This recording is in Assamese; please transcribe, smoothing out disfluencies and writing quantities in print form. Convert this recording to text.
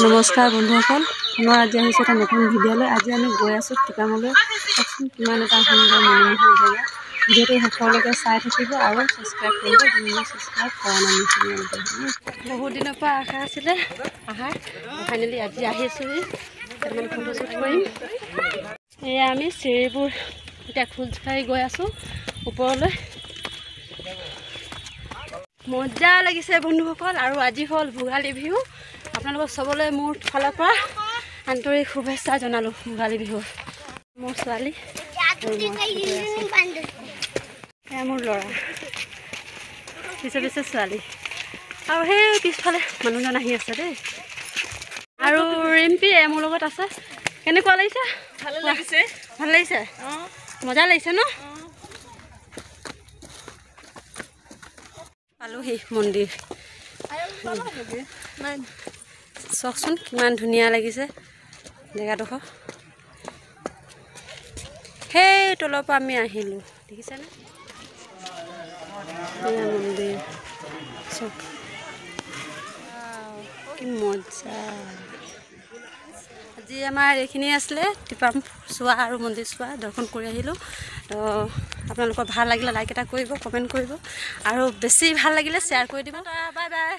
নমস্কাৰ বন্ধুসকল, পুনৰ আজি আহিছোঁ এটা নতুন ভিডিঅ'লৈ। আজি আমি গৈ আছোঁ টিকামলৈ। চাওকচোন কিমান এটা সুন্দৰ মনোমোহা জেগা। ভিডিঅ'টো শেষলৈকে চাই থাকিব আৰু ছাবস্ক্ৰাইব কৰিব, ছাবস্ক্ৰাইব কৰা নাই বহুত দিনৰ পৰা আশা আছিলে আহাৰ। ফাইনেলি আজি আহিছোঁ। অকণমান ফটোশ্বুট কৰিম। এয়া আমি চিৰিবোৰ এতিয়া খোজ কাঢ়ি গৈ আছোঁ ওপৰলৈ। মজা লাগিছে বন্ধুসকল। আৰু আজি হ'ল ভোগালী বিহু। আপোনালোকক চবলৈ মোৰ ফালৰ পৰা আন্তৰিক শুভেচ্ছা জনালোঁ ভোগালী বিহুৰ। মোৰ ছোৱালী মোৰ ল'ৰা পিছে পিছে ছোৱালী, আৰু সেই পিছফালে মানুহজন আহি আছে দেই। আৰু ৰিম্পী মোৰ লগত আছে। কেনেকুৱা লাগিছে? ভালে লাগিছে। ভাল লাগিছে, মজা লাগিছে ন? পালোহি মন্দিৰ। চাওকচোন কিমান ধুনীয়া লাগিছে জেগাডোখৰ। সেই তলৰ পৰা আমি আহিলোঁ, দেখিছেনে? মন্দিৰ চাওক, কি মজা। আজি আমাৰ এইখিনি আছিলে টিপাম চোৱা আৰু মন্দিৰ চোৱা, দৰ্শন কৰি আহিলোঁ। তো আপোনালোকৰ ভাল লাগিলে লাইক এটা কৰিব, কমেণ্ট কৰিব, আৰু বেছি ভাল লাগিলে শ্বেয়াৰ কৰি দিব। Bye bye.